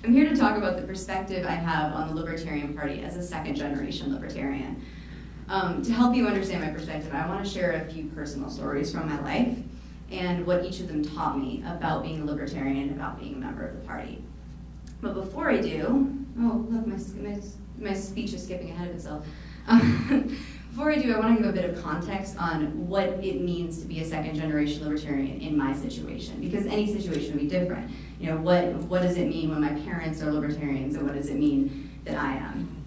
I'm here to talk about the perspective I have on the Libertarian Party as a second-generation Libertarian. To help you understand my perspective, I want to share a few personal stories from my life and what each of them taught me about being a Libertarian and about being a member of the party. But before I do, oh look, my speech is skipping ahead of itself. Before I do, I want to give a bit of context on what it means to be a second-generation Libertarian in my situation, because any situation would be different. You know, what does it mean when my parents are Libertarians, and what does it mean that I am?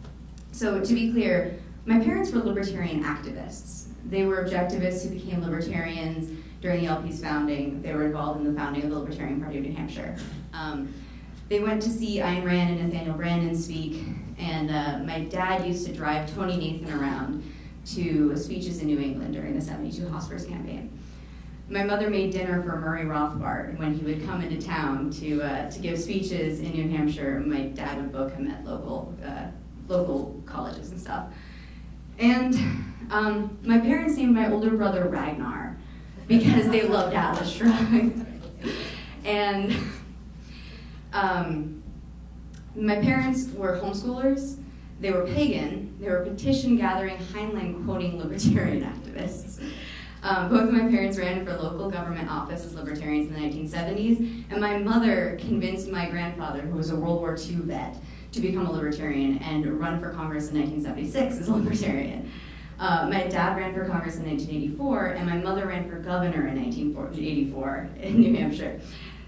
So to be clear, my parents were Libertarian activists. They were objectivists who became Libertarians during the LP's founding. They were involved in the founding of the Libertarian Party of New Hampshire. They went to see Ayn Rand and Nathaniel Branden speak, and my dad used to drive Tony Nathan around to speeches in New England during the 72 Hospers campaign. My mother made dinner for Murray Rothbard when he would come into town to give speeches in New Hampshire. My dad would book him at local colleges and stuff. And my parents named my older brother Ragnar because they loved Atlas Shrugged. And my parents were homeschoolers. They were pagan. They were petition-gathering, Heinlein-quoting libertarian activists. Both of my parents ran for local government office as libertarians in the 1970s, and my mother convinced my grandfather, who was a World War II vet, to become a libertarian and run for Congress in 1976 as a libertarian. My dad ran for Congress in 1984, and my mother ran for governor in 1984 in New Hampshire.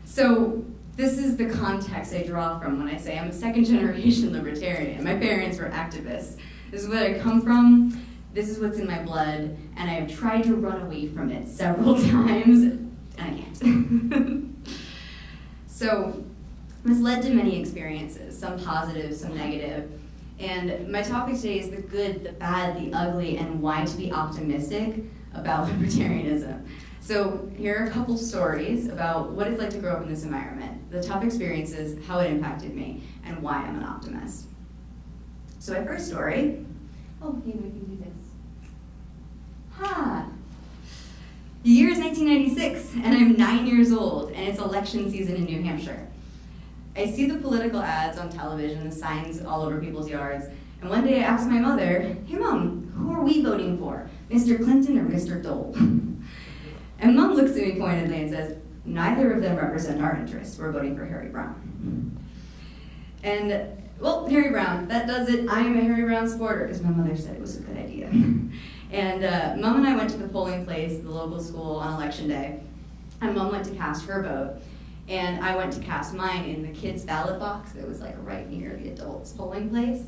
So this is the context I draw from when I say I'm a second-generation libertarian. My parents were activists. This is where I come from. This is what's in my blood, and I have tried to run away from it several times, and I can't. So this led to many experiences, some positive, some negative. And my topic today is the good, the bad, the ugly, and why to be optimistic about libertarianism. So here are a couple stories about what it's like to grow up in this environment, the tough experiences, how it impacted me, and why I'm an optimist. So my first story, maybe we can do this. The year is 1996, and I'm 9 years old, and it's election season in New Hampshire. I see the political ads on television, the signs all over people's yards, and one day I asked my mother, "Hey Mom, who are we voting for, Mr. Clinton or Mr. Dole?" And Mom looks at me pointedly and says, "Neither of them represent our interests. We're voting for Harry Brown." And, well, Harry Brown, that does it. I am a Harry Brown supporter, because my mother said it was a good idea. And Mom and I went to the polling place, the local school, on election day, and Mom went to cast her vote. And I went to cast mine in the kids' ballot box that was like right near the adults' polling place.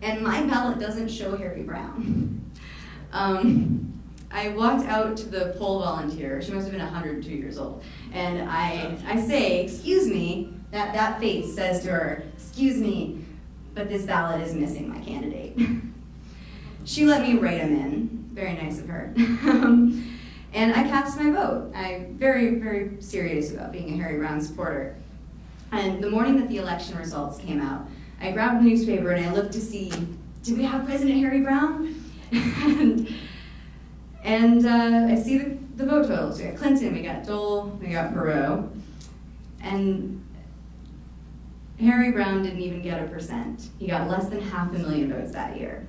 And my ballot doesn't show Harry Brown. I walked out to the poll volunteer. She must have been 102 years old. And I say, "Excuse me," that face says to her, "Excuse me, but this ballot is missing my candidate." She let me write him in. Very nice of her. And I cast my vote. I'm very, very serious about being a Harry Brown supporter. And the morning that the election results came out, I grabbed a newspaper and I looked to see, did we have President Harry Brown? and I see the vote totals. We got Clinton, we got Dole, we got Perot. And Harry Brown didn't even get 1%. He got less than 500,000 votes that year.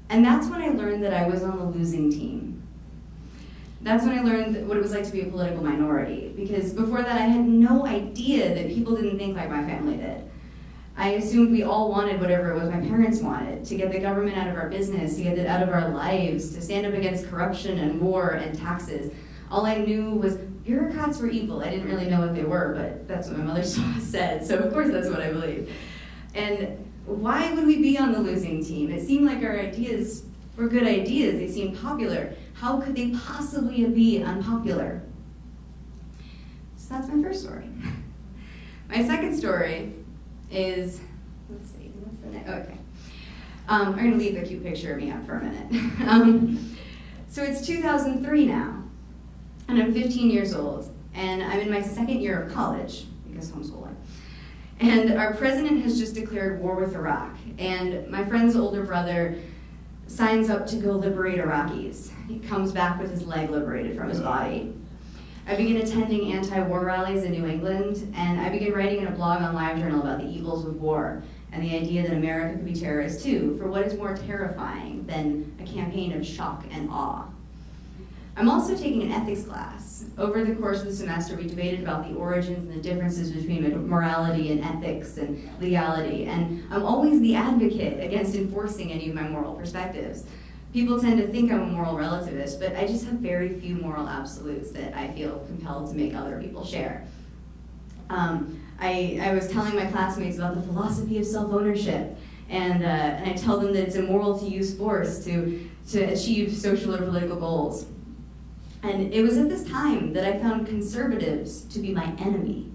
And that's when I learned that I was on the losing team. That's when I learned what it was like to be a political minority, because before that I had no idea that people didn't think like my family did. I assumed we all wanted whatever it was my parents wanted, to get the government out of our business, to get it out of our lives, to stand up against corruption and war and taxes. All I knew was bureaucrats were evil. I didn't really know what they were, but that's what my mother said, so of course that's what I believed. And why would we be on the losing team? It seemed like our ideas were good ideas. They seemed popular. How could they possibly be unpopular? So that's my first story. My second story is, let's see, what's the next? Okay. I'm going to leave the cute picture of me up for a minute. So it's 2003 now, and I'm 15 years old, and I'm in my second year of college, because homeschooling. And our president has just declared war with Iraq, and my friend's older brother signs up to go liberate Iraqis. He comes back with his leg liberated from his body. I began attending anti-war rallies in New England, and I began writing in a blog on LiveJournal about the evils of war and the idea that America could be terrorist too, for what is more terrifying than a campaign of shock and awe. I'm also taking an ethics class. Over the course of the semester, we debated about the origins and the differences between morality and ethics and legality, and I'm always the advocate against enforcing any of my moral perspectives. People tend to think I'm a moral relativist, but I just have very few moral absolutes that I feel compelled to make other people share. I was telling my classmates about the philosophy of self-ownership, and I tell them that it's immoral to use force to achieve social or political goals. And it was at this time that I found conservatives to be my enemy.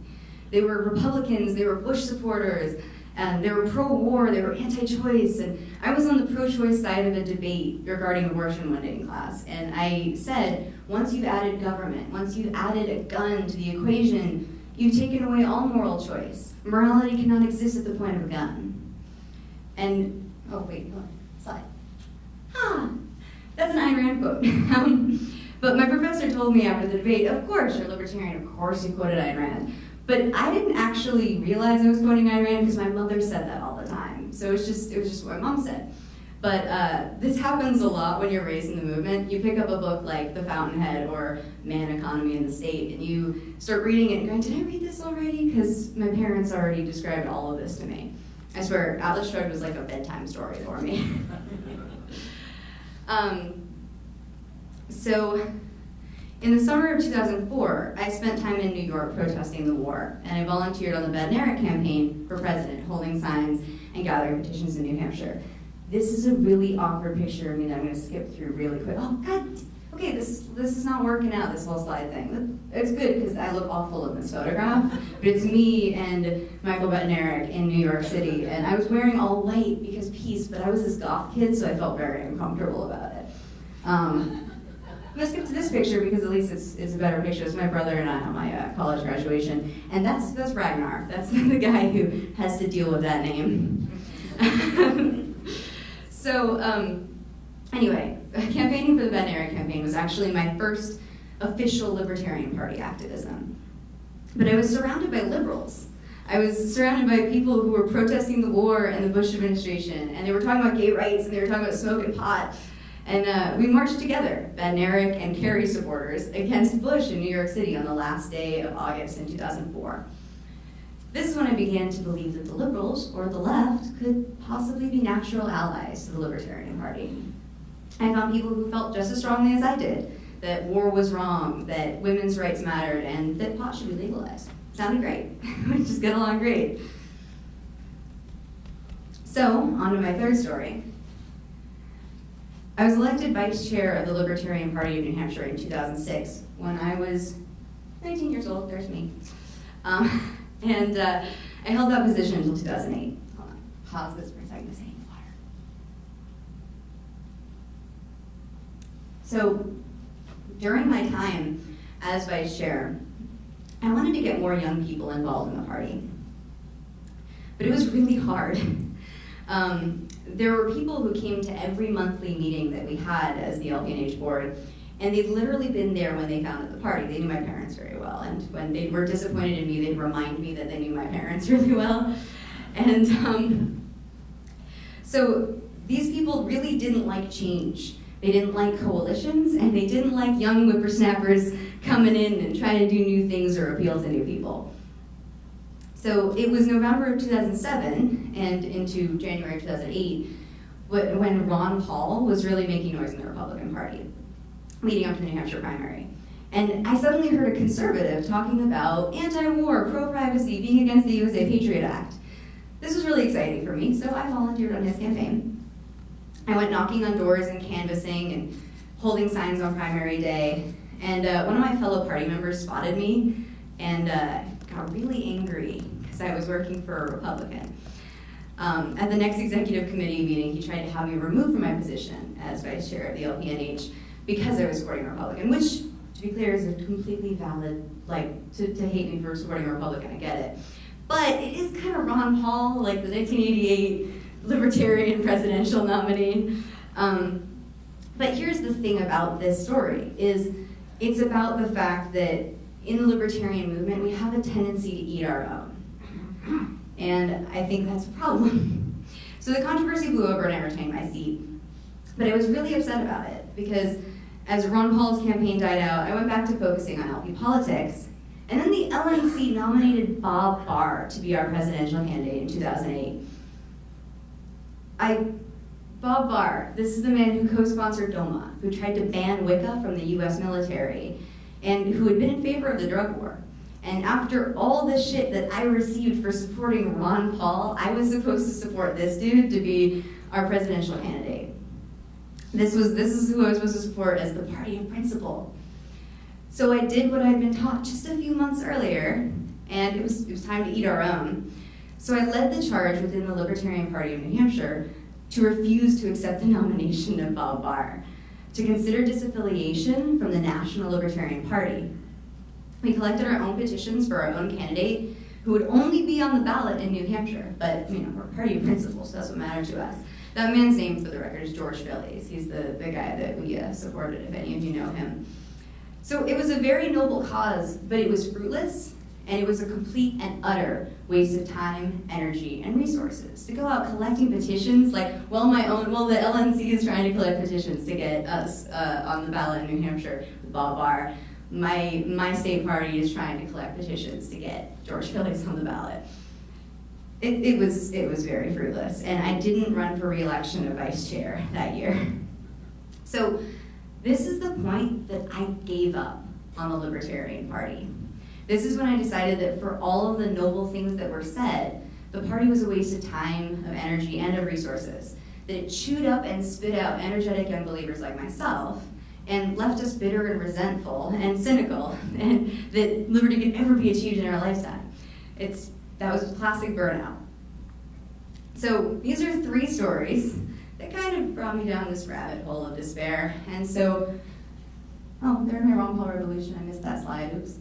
They were Republicans, they were Bush supporters, and they were pro-war, they were anti-choice, and I was on the pro-choice side of a debate regarding abortion one day in class, and I said, once you've added government, once you've added a gun to the equation, you've taken away all moral choice. Morality cannot exist at the point of a gun. And, oh wait, hold on, slide. That's an Ayn Rand quote. But my professor told me after the debate, of course you're libertarian, of course you quoted Ayn Rand. But I didn't actually realize I was quoting Ayn Rand because my mother said that all the time. So it was just what my mom said. But this happens a lot when you're raised in the movement. You pick up a book like The Fountainhead or Man, Economy, and the State, and you start reading it and going, did I read this already? Because my parents already described all of this to me. I swear, Atlas Shrugged was like a bedtime story for me. So, in the summer of 2004, I spent time in New York protesting the war, and I volunteered on the Badnarik campaign for president, holding signs and gathering petitions in New Hampshire. This is a really awkward picture of me that I'm going to skip through really quick. Oh, God, okay, this is not working out, this whole slide thing. It's good because I look awful in this photograph, but it's me and Michael Badnarik in New York City, and I was wearing all white because peace, but I was this goth kid, so I felt very uncomfortable about it. I'm gonna skip to this picture because at least it's a better picture. It's my brother and I on my college graduation, and that's Ragnar. That's the guy who has to deal with that name. So anyway, campaigning for the Badnarik campaign was actually my first official Libertarian Party activism. But I was surrounded by liberals. I was surrounded by people who were protesting the war and the Bush administration, and they were talking about gay rights, and they were talking about smoking pot. And we marched together, Badnarik and Kerry supporters, against Bush in New York City on the last day of August in 2004. This is when I began to believe that the liberals, or the left, could possibly be natural allies to the Libertarian Party. I found people who felt just as strongly as I did, that war was wrong, that women's rights mattered, and that pot should be legalized. Sounded great. We just get along great. So, on to my third story. I was elected vice chair of the Libertarian Party of New Hampshire in 2006 when I was 19 years old. There's me. And I held that position until 2008. Hold on, pause this for a second. This ain't water. So during my time as vice chair, I wanted to get more young people involved in the party. But it was really hard. There were people who came to every monthly meeting that we had as the LPNH board, and they'd literally been there when they founded the party. They knew my parents very well, and when they were disappointed in me, they'd remind me that they knew my parents really well. And so these people really didn't like change. They didn't like coalitions, and they didn't like young whippersnappers coming in and trying to do new things or appeal to new people. So it was November of 2007 and into January of 2008 when Ron Paul was really making noise in the Republican Party, leading up to the New Hampshire primary. And I suddenly heard a conservative talking about anti-war, pro-privacy, being against the USA Patriot Act. This was really exciting for me, so I volunteered on his campaign. I went knocking on doors and canvassing and holding signs on primary day. And one of my fellow party members spotted me and got really angry because I was working for a Republican. At the next executive committee meeting, he tried to have me removed from my position as vice chair of the LPNH because I was supporting a Republican, which, to be clear, is a completely valid, to hate me for supporting a Republican, I get it. But it is kind of Ron Paul, like the 1988 Libertarian presidential nominee. But here's the thing about this story, is it's about the fact that in the libertarian movement, we have a tendency to eat our own. And I think that's a problem. So the controversy blew over and I retained my seat. But I was really upset about it because as Ron Paul's campaign died out, I went back to focusing on LP politics. And then the LNC nominated Bob Barr to be our presidential candidate in 2008. Bob Barr, this is the man who co-sponsored DOMA, who tried to ban Wicca from the US military, and who had been in favor of the drug war. And after all the shit that I received for supporting Ron Paul, I was supposed to support this dude to be our presidential candidate. This is who I was supposed to support as the party of principle. So I did what I'd been taught just a few months earlier, and it was time to eat our own. So I led the charge within the Libertarian Party of New Hampshire to refuse to accept the nomination of Bob Barr, to consider disaffiliation from the National Libertarian Party. We collected our own petitions for our own candidate, who would only be on the ballot in New Hampshire, but we're party of principle, so that's what mattered to us. That man's name, for the record, is George Phillies. He's the guy that we supported, if any of you know him. So it was a very noble cause, but it was fruitless, and it was a complete and utter waste of time, energy, and resources. To go out collecting petitions, the LNC is trying to collect petitions to get us on the ballot in New Hampshire with Bob Barr. My state party is trying to collect petitions to get George Phillies on the ballot. It was very fruitless, and I didn't run for re-election of vice chair that year. So this is the point that I gave up on the Libertarian Party. This is when I decided that for all of the noble things that were said, the party was a waste of time, of energy, and of resources. That it chewed up and spit out energetic young believers like myself, and left us bitter and resentful and cynical, and that liberty could ever be achieved in our lifetime. That was classic burnout. So these are 3 stories that kind of brought me down this rabbit hole of despair. And so, there's my Ron Paul revolution. I missed that slide. Oops.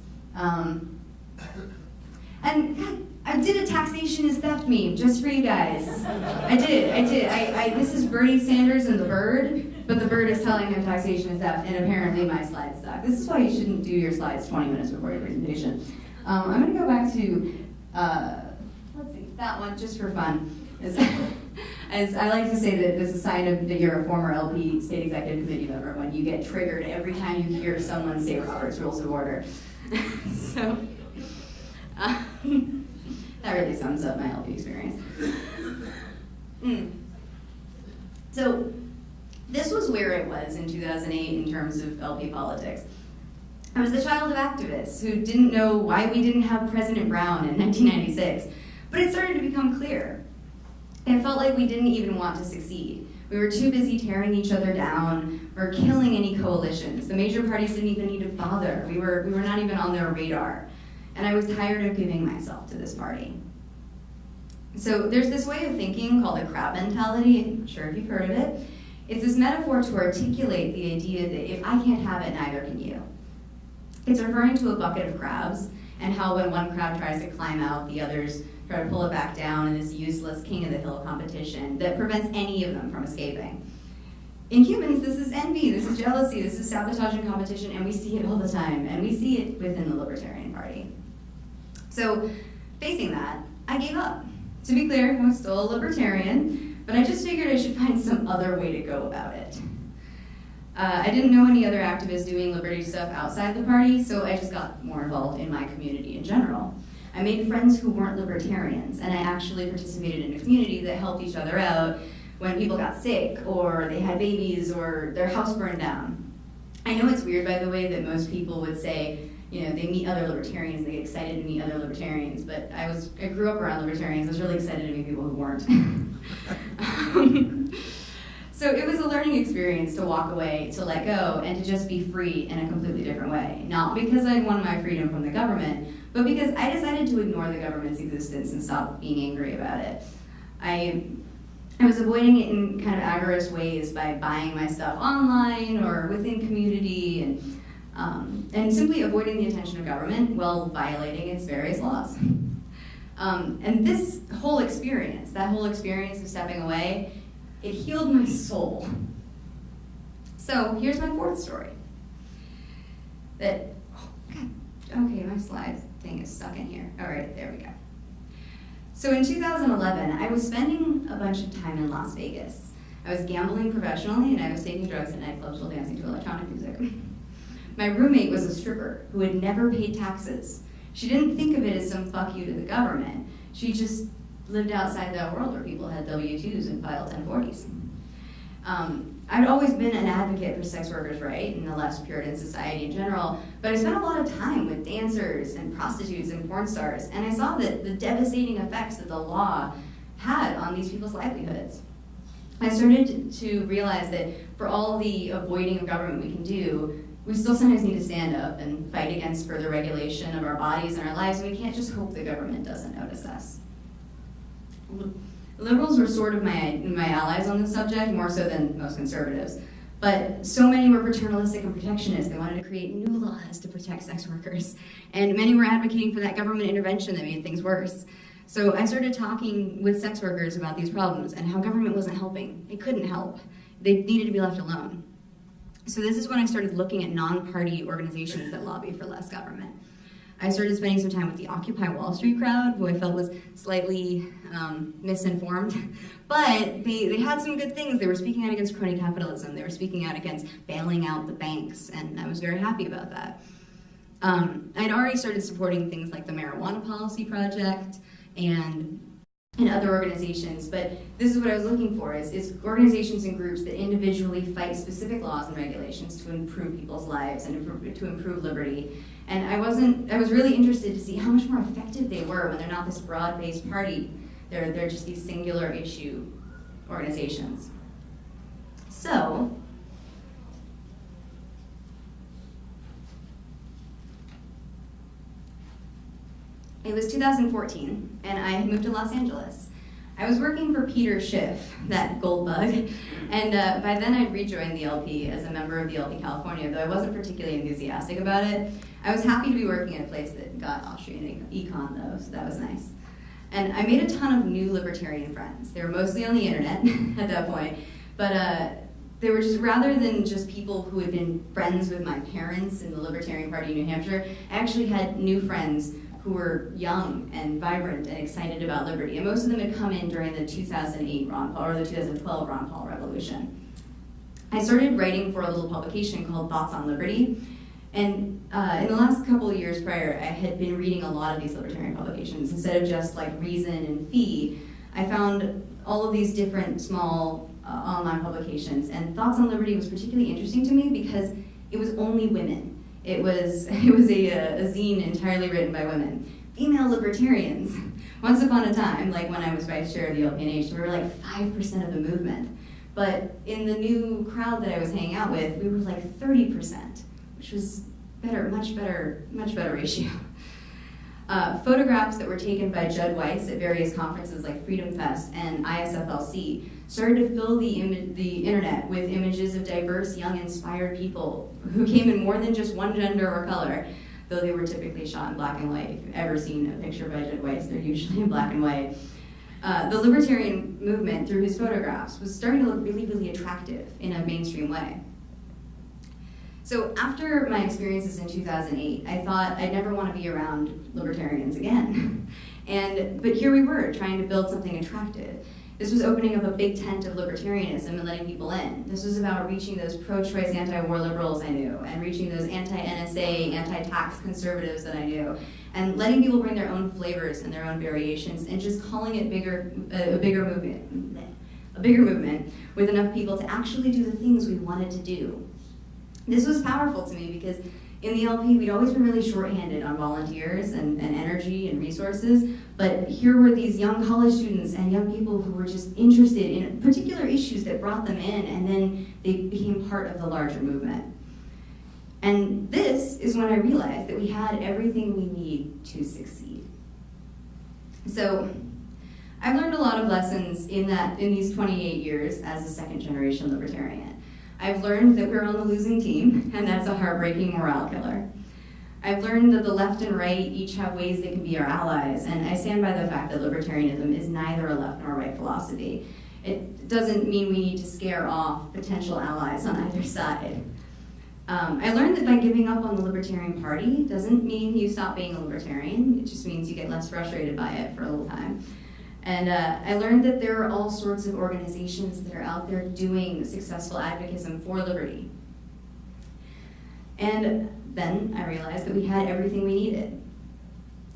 And God, I did a taxation is theft meme just for you guys. I did. This is Bernie Sanders and the bird, but the bird is telling him taxation is theft, and apparently my slides suck. This is why you shouldn't do your slides 20 minutes before your presentation. I'm going to go back to, let's see, that one just for fun. As I like to say that this is a sign of that you're a former LP state executive committee member when you get triggered every time you hear someone say Robert's Rules of Order. So, that really sums up my LP experience. So, this was where I was in 2008 in terms of LP politics. I was the child of activists who didn't know why we didn't have President Brown in 1996, but it started to become clear. It felt like we didn't even want to succeed. We were too busy tearing each other down or killing any coalitions. The major parties didn't even need to bother. We were not even on their radar. And I was tired of giving myself to this party. So there's this way of thinking called the crab mentality. I'm not sure if you've heard of it. It's this metaphor to articulate the idea that if I can't have it, neither can you. It's referring to a bucket of crabs and how when one crab tries to climb out, the others try to pull it back down in this useless king of the hill competition that prevents any of them from escaping. In humans, this is envy, this is jealousy, this is sabotage and competition, and we see it all the time, and we see it within the Libertarian Party. So, facing that, I gave up. To be clear, I'm still a libertarian, but I just figured I should find some other way to go about it. I didn't know any other activists doing liberty stuff outside the party, so I just got more involved in my community in general. I made friends who weren't libertarians, and I actually participated in a community that helped each other out when people got sick, or they had babies, or their house burned down. I know it's weird, by the way, that most people would say, they meet other libertarians, they get excited to meet other libertarians, but I grew up around libertarians, I was really excited to meet people who weren't. So it was a learning experience to walk away, to let go, and to just be free in a completely different way. Not because I wanted my freedom from the government, but because I decided to ignore the government's existence and stop being angry about it. I was avoiding it in kind of agorist ways by buying my stuff online or within community and simply avoiding the attention of government while violating its various laws. And this whole experience, that whole experience of stepping away, it healed my soul. So here's my 4th story. Okay, my slide thing is stuck in here. All right, there we go. So in 2011, I was spending a bunch of time in Las Vegas. I was gambling professionally, and I was taking drugs at nightclubs while dancing to electronic music. My roommate was a stripper who had never paid taxes. She didn't think of it as some fuck you to the government. She just lived outside that world where people had W-2s and filed 1040s. I'd always been an advocate for sex workers' rights in a less Puritan society in general, but I spent a lot of time with dancers and prostitutes and porn stars, and I saw that the devastating effects that the law had on these people's livelihoods. I started to realize that for all the avoiding of government we can do, we still sometimes need to stand up and fight against further regulation of our bodies and our lives, and we can't just hope the government doesn't notice us. Liberals were sort of my allies on this subject, more so than most conservatives. But so many were paternalistic and protectionist. They wanted to create new laws to protect sex workers. And many were advocating for that government intervention that made things worse. So I started talking with sex workers about these problems and how government wasn't helping. It couldn't help. They needed to be left alone. So this is when I started looking at non-party organizations that lobby for less government. I started spending some time with the Occupy Wall Street crowd, who I felt was slightly misinformed, but they had some good things. They were speaking out against crony capitalism. They were speaking out against bailing out the banks, and I was very happy about that. I'd already started supporting things like the Marijuana Policy Project and other organizations, but this is what I was looking for, is organizations and groups that individually fight specific laws and regulations to improve people's lives and to improve liberty. And I was really interested to see how much more effective they were when they're not this broad-based party. They're just these singular issue organizations. So, it was 2014, and I had moved to Los Angeles. I was working for Peter Schiff, that gold bug, and by then I'd rejoined the LP as a member of the LP California, though I wasn't particularly enthusiastic about it. I was happy to be working at a place that got Austrian econ, though, so that was nice. And I made a ton of new libertarian friends. They were mostly on the internet at that point, but they were just, rather than just people who had been friends with my parents in the Libertarian Party in New Hampshire, I actually had new friends who were young and vibrant and excited about liberty. And most of them had come in during the 2008 Ron Paul, or the 2012 Ron Paul revolution. I started writing for a little publication called Thoughts on Liberty. And in the last couple of years prior, I had been reading a lot of these libertarian publications. Instead of just like Reason and Fee, I found all of these different small online publications. And Thoughts on Liberty was particularly interesting to me because it was only women. It was a zine entirely written by women. Female libertarians. Once upon a time, like when I was vice chair of the LPNH, we were like 5% of the movement. But in the new crowd that I was hanging out with, we were like 30%, which was much better ratio. Photographs that were taken by Judd Weiss at various conferences like Freedom Fest and ISFLC started to fill the internet with images of diverse, young, inspired people who came in more than just one gender or color, though they were typically shot in black and white. If you've ever seen a picture by Judd Weiss, they're usually in black and white. The libertarian movement, through his photographs, was starting to look really, really attractive in a mainstream way. So after my experiences in 2008, I thought I'd never want to be around libertarians again. But here we were, trying to build something attractive. This was opening up a big tent of libertarianism and letting people in. This was about reaching those pro-choice, anti-war liberals I knew, and reaching those anti-NSA, anti-tax conservatives that I knew, and letting people bring their own flavors and their own variations, and just calling it a bigger movement with enough people to actually do the things we wanted to do. This was powerful to me because in the LP, we'd always been really shorthanded on volunteers and energy and resources, but here were these young college students and young people who were just interested in particular issues that brought them in, and then they became part of the larger movement. And this is when I realized that we had everything we need to succeed. So I've learned a lot of lessons in these 28 years as a second-generation libertarian. I've learned that we're on the losing team, and that's a heartbreaking morale killer. I've learned that the left and right each have ways they can be our allies, and I stand by the fact that libertarianism is neither a left nor a right philosophy. It doesn't mean we need to scare off potential allies on either side. I learned that by giving up on the Libertarian Party doesn't mean you stop being a libertarian. It just means you get less frustrated by it for a little time. And I learned that there are all sorts of organizations that are out there doing successful advocacy for liberty. And then I realized that we had everything we needed.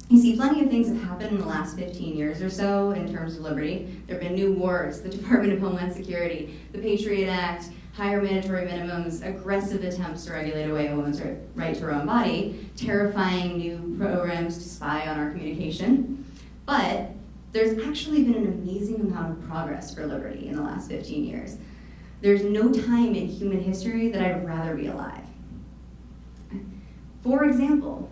You see, plenty of things have happened in the last 15 years or so in terms of liberty. There have been new wars, the Department of Homeland Security, the Patriot Act, higher mandatory minimums, aggressive attempts to regulate away a woman's right to her own body, terrifying new programs to spy on our communication. But there's actually been an amazing amount of progress for liberty in the last 15 years. There's no time in human history that I'd rather be alive. For example,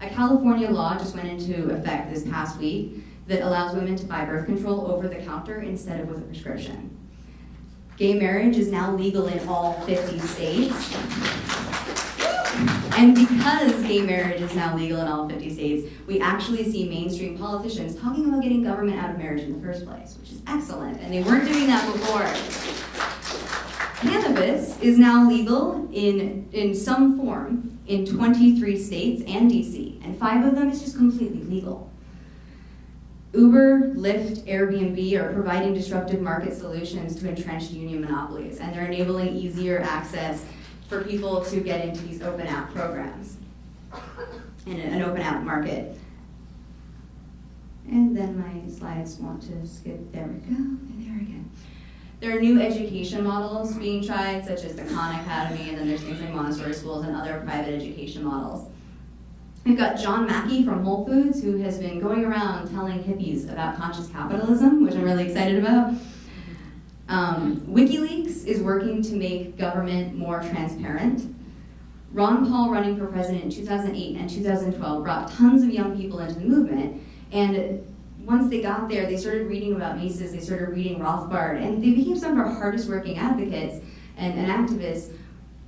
a California law just went into effect this past week that allows women to buy birth control over the counter instead of with a prescription. Gay marriage is now legal in all 50 states. And because gay marriage is now legal in all 50 states, we actually see mainstream politicians talking about getting government out of marriage in the first place, which is excellent, and they weren't doing that before. Cannabis is now legal in some form in 23 states and DC, and 5 of them is just completely legal. Uber, Lyft, Airbnb are providing disruptive market solutions to entrenched union monopolies, and they're enabling easier access for people to get into these open app programs in an open app market. And then my slides want to skip, there we go, there we go. There are new education models being tried, such as the Khan Academy, and then there's things like Montessori schools and other private education models. We've got John Mackey from Whole Foods, who has been going around telling hippies about conscious capitalism, which I'm really excited about. WikiLeaks is working to make government more transparent. Ron Paul, running for president in 2008 and 2012, brought tons of young people into the movement, and once they got there, they started reading about Mises, they started reading Rothbard, and they became some of our hardest working advocates and activists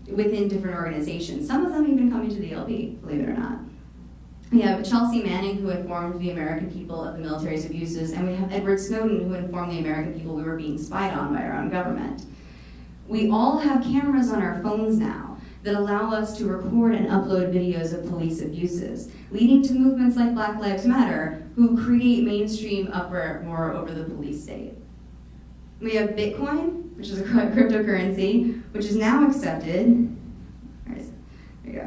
within different organizations. Some of them even coming to the LP, believe it or not. We have Chelsea Manning, who informed the American people of the military's abuses, and we have Edward Snowden, who informed the American people we were being spied on by our own government. We all have cameras on our phones now that allow us to record and upload videos of police abuses, leading to movements like Black Lives Matter, who create mainstream uproar over the police state. We have Bitcoin, which is a cryptocurrency, which is now accepted,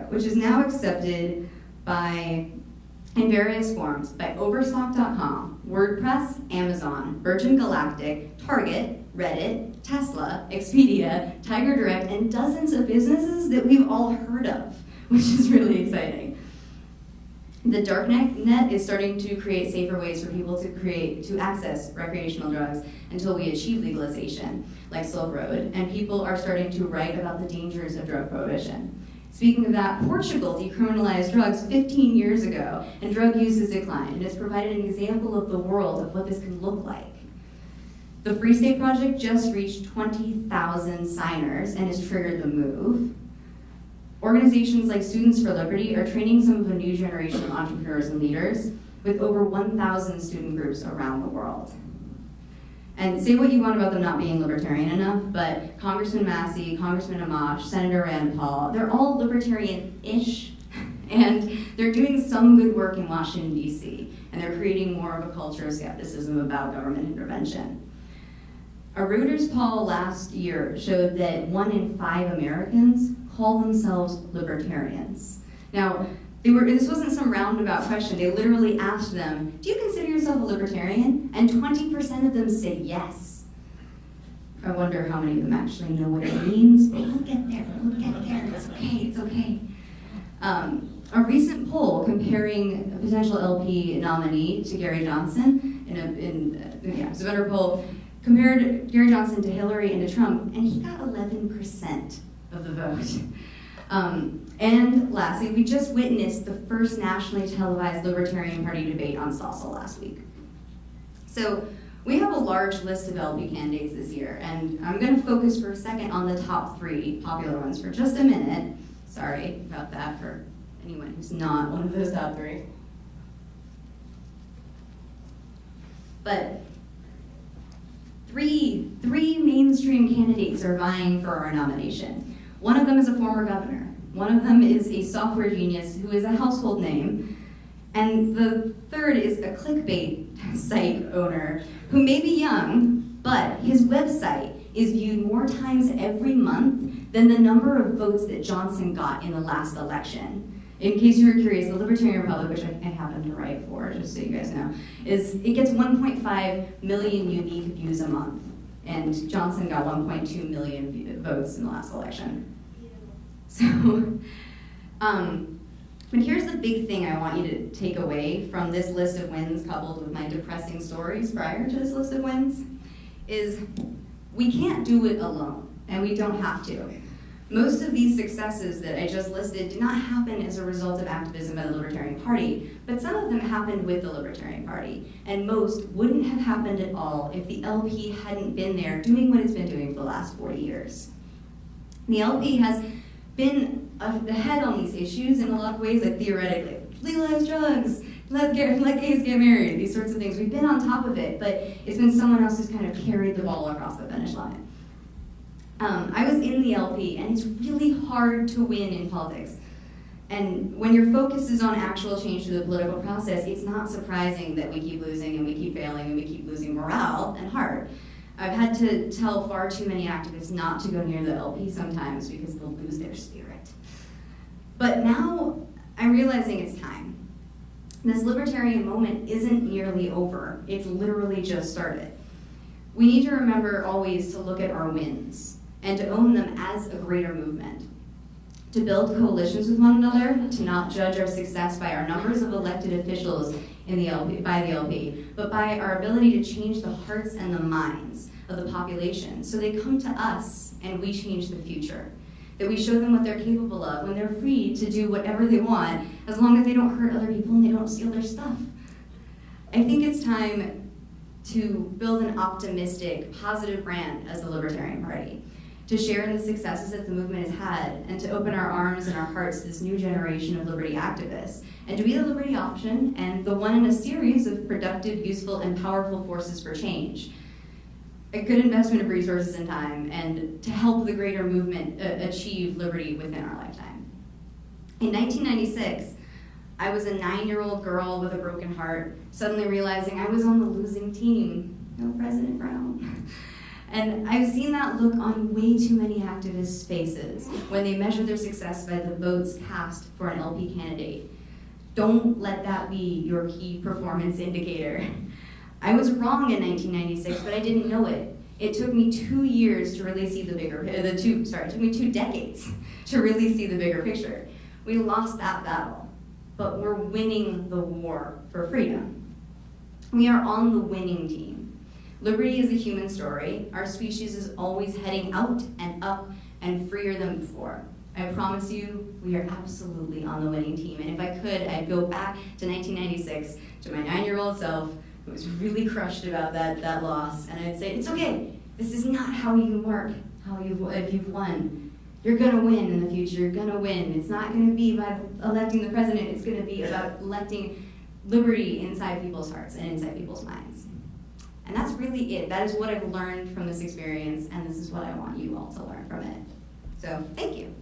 which is now accepted in various forms by Overstock.com, WordPress, Amazon, Virgin Galactic, Target, Reddit, Tesla, Expedia, Tiger Direct, and dozens of businesses that we've all heard of, which is really exciting. The darknet is starting to create safer ways for people to access recreational drugs until we achieve legalization, like Silk Road, and people are starting to write about the dangers of drug prohibition. Speaking of that, Portugal decriminalized drugs 15 years ago, and drug use has declined, and it's provided an example of the world of what this can look like. The Free State Project just reached 20,000 signers and has triggered the move. Organizations like Students for Liberty are training some of a new generation of entrepreneurs and leaders with over 1,000 student groups around the world. And say what you want about them not being libertarian enough, but Congressman Massey, Congressman Amash, Senator Rand Paul, they're all libertarian-ish, and they're doing some good work in Washington, D.C., and they're creating more of a culture of skepticism about government intervention. A Reuters poll last year showed that 1 in 5 Americans call themselves libertarians. Now, this wasn't some roundabout question. They literally asked them, do you consider yourself a libertarian? And 20% of them said yes. I wonder how many of them actually know what it means, but we'll get there, it's okay, it's okay. A recent poll comparing a potential LP nominee to Gary Johnson, it was a better poll, compared Gary Johnson to Hillary and to Trump, and he got 11% of the vote. And lastly, we just witnessed the first nationally televised Libertarian Party debate on Stossel last week. So we have a large list of LP candidates this year, and I'm going to focus for a second on the top 3 popular ones for just a minute. Sorry about that for anyone who's not one of those top 3. But three mainstream candidates are vying for our nomination. One of them is a former governor. One of them is a software genius who is a household name. And the third is a clickbait site owner who may be young, but his website is viewed more times every month than the number of votes that Johnson got in the last election. In case you were curious, the Libertarian Republic, which I happen to write for, just so you guys know, it gets 1.5 million unique views a month. And Johnson got 1.2 million votes in the last election. So, but here's the big thing I want you to take away from this list of wins coupled with my depressing stories prior to this list of wins, is we can't do it alone, and we don't have to. Most of these successes that I just listed did not happen as a result of activism by the Libertarian Party, but some of them happened with the Libertarian Party, and most wouldn't have happened at all if the LP hadn't been there doing what it's been doing for the last 40 years. The LP has been ahead on these issues in a lot of ways, like theoretically, legalize drugs, let gays get married, these sorts of things. We've been on top of it, but it's been someone else who's kind of carried the ball across the finish line. I was in the LP, and it's really hard to win in politics. And when your focus is on actual change to the political process, it's not surprising that we keep losing and we keep failing and we keep losing morale and heart. I've had to tell far too many activists not to go near the LP sometimes because they'll lose their spirit. But now I'm realizing it's time. This libertarian moment isn't nearly over. It's literally just started. We need to remember always to look at our wins and to own them as a greater movement. To build coalitions with one another, to not judge our success by our numbers of elected officials in the LP, by the LP, but by our ability to change the hearts and the minds of the population so they come to us and we change the future. That we show them what they're capable of when they're free to do whatever they want as long as they don't hurt other people and they don't steal their stuff. I think it's time to build an optimistic, positive brand as the Libertarian Party, to share in the successes that the movement has had, and to open our arms and our hearts to this new generation of liberty activists, and to be the liberty option and the one in a series of productive, useful, and powerful forces for change. A good investment of resources and time, and to help the greater movement achieve liberty within our lifetime. In 1996, I was a 9-year-old girl with a broken heart, suddenly realizing I was on the losing team. No President Brown. And I've seen that look on way too many activists' faces when they measure their success by the votes cast for an LP candidate. Don't let that be your key performance indicator. I was wrong in 1996, but I didn't know it. It took me 2 years to really see the bigger, it took me 2 decades to really see the bigger picture. We lost that battle, but we're winning the war for freedom. We are on the winning team. Liberty is a human story. Our species is always heading out and up and freer than before. I promise you, we are absolutely on the winning team. And if I could, I'd go back to 1996 to my 9-year-old self who was really crushed about that loss. And I'd say, it's okay. This is not how you mark if you've won. You're gonna win in the future, you're gonna win. It's not gonna be by electing the president, it's gonna be about electing liberty inside people's hearts and inside people's minds. And that's really it. That is what I've learned from this experience, and this is what I want you all to learn from it. So, thank you.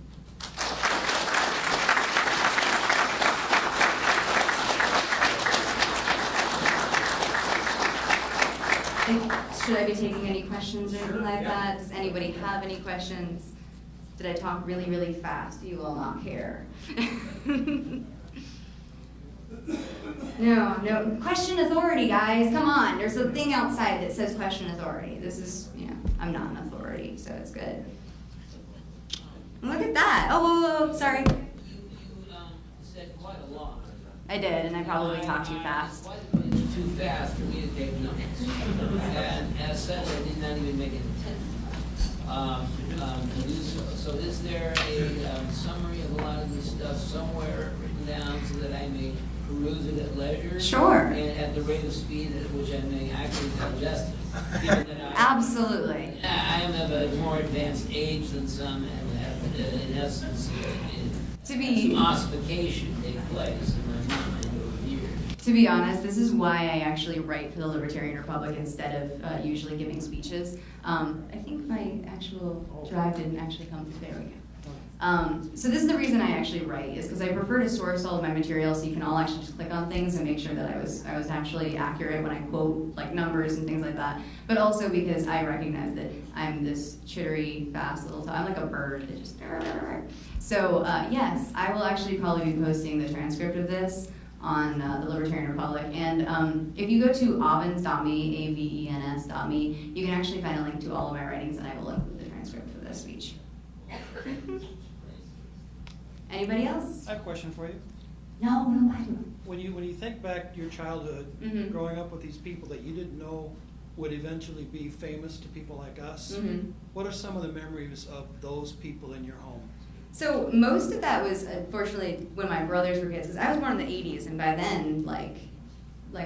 Should I be taking any questions or anything like that? Does anybody have any questions? Did I talk really, really fast? You will not care. No. Question authority, guys. Come on. There's a thing outside that says question authority. This is, I'm not an authority, so it's good. Look at that. Oh, sorry. You said quite a lot. I did, and I probably talked too fast. It's too fast for me to take notes. And as such, I did not even make an attempt to do so. So is there a summary of a lot of this stuff somewhere written down so that I may peruse it at leisure? Sure. And at the rate of speed at which I may actually digest it? Given that Absolutely. I am of a more advanced age than some and have, in essence, some ossification take place in my mind over years. To be honest, this is why I actually write for the Libertarian Republic instead of usually giving speeches. I think my actual drive didn't actually come through. There we go. So this is the reason I actually write, is because I prefer to source all of my material so you can all actually just click on things and make sure that I was actually accurate when I quote like numbers and things like that. But also because I recognize that I'm this chittery, fast little, I'm like a bird that just. So yes, I will actually probably be posting the transcript of this on the Libertarian Republic. And if you go to avens.me, avens.me, you can actually find a link to all of my writings, and I will include the transcript for this speech. Anybody else? I have a question for you. No, I don't. When you think back to your childhood, Mhm. growing up with these people that you didn't know would eventually be famous to people like us, what are some of the memories of those people in your home? So most of that was unfortunately when my brothers were kids, because I was born in the 80s, and by then, like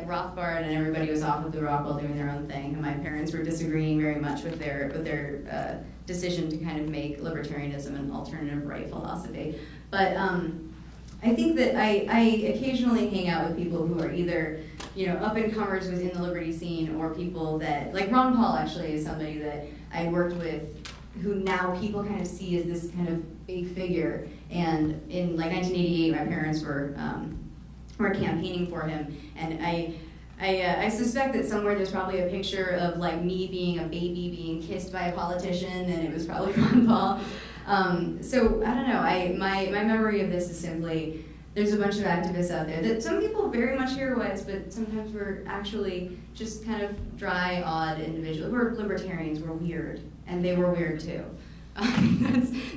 Rothbard and everybody was off with the Rockwell doing their own thing, and my parents were disagreeing very much with their decision to kind of make libertarianism an alternative right philosophy. But I think that I occasionally hang out with people who are either, up and comers within the liberty scene, or people that, like Ron Paul actually is somebody that I worked with, who now people kind of see as this kind of big figure. And in like 1988, my parents were campaigning for him, and I suspect that somewhere there's probably a picture of like me being a baby being kissed by a politician, and it was probably Ron Paul. So I don't know. My memory of this is simply there's a bunch of activists out there that some people very much heroize, but sometimes we're actually just kind of dry, odd individuals. We're libertarians. We're weird, and they were weird too.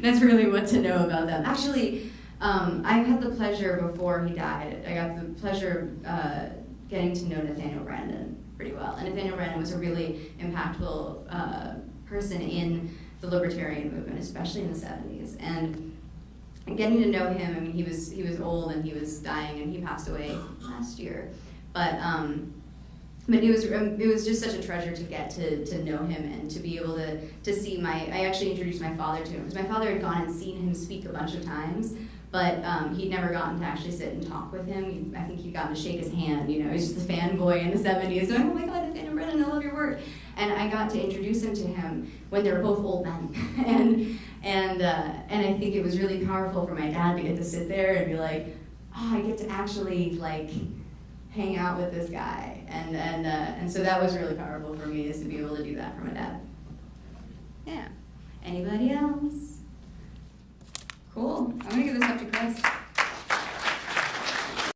That's really what to know about them. Actually, I had the pleasure before he died. I got the pleasure of getting to know Nathaniel Brandon pretty well, and Nathaniel Brandon was a really impactful person in the libertarian movement, especially in the 70s. And getting to know him, I mean, he was old and he was dying, and he passed away last year. But it was just such a treasure to get to know him and to be able to see I actually introduced my father to him, because my father had gone and seen him speak a bunch of times, but he'd never gotten to actually sit and talk with him. I think he'd gotten to shake his hand, he was just a fanboy in the 70s going, oh my God, Nathaniel Brennan, I love your work. And I got to introduce him to him when they were both old men. and I think it was really powerful for my dad to get to sit there and be like, oh, I get to actually like hang out with this guy. And so that was really powerful for me, is to be able to do that for my dad. Yeah. Anybody else? Cool. I'm gonna give this up to Chris.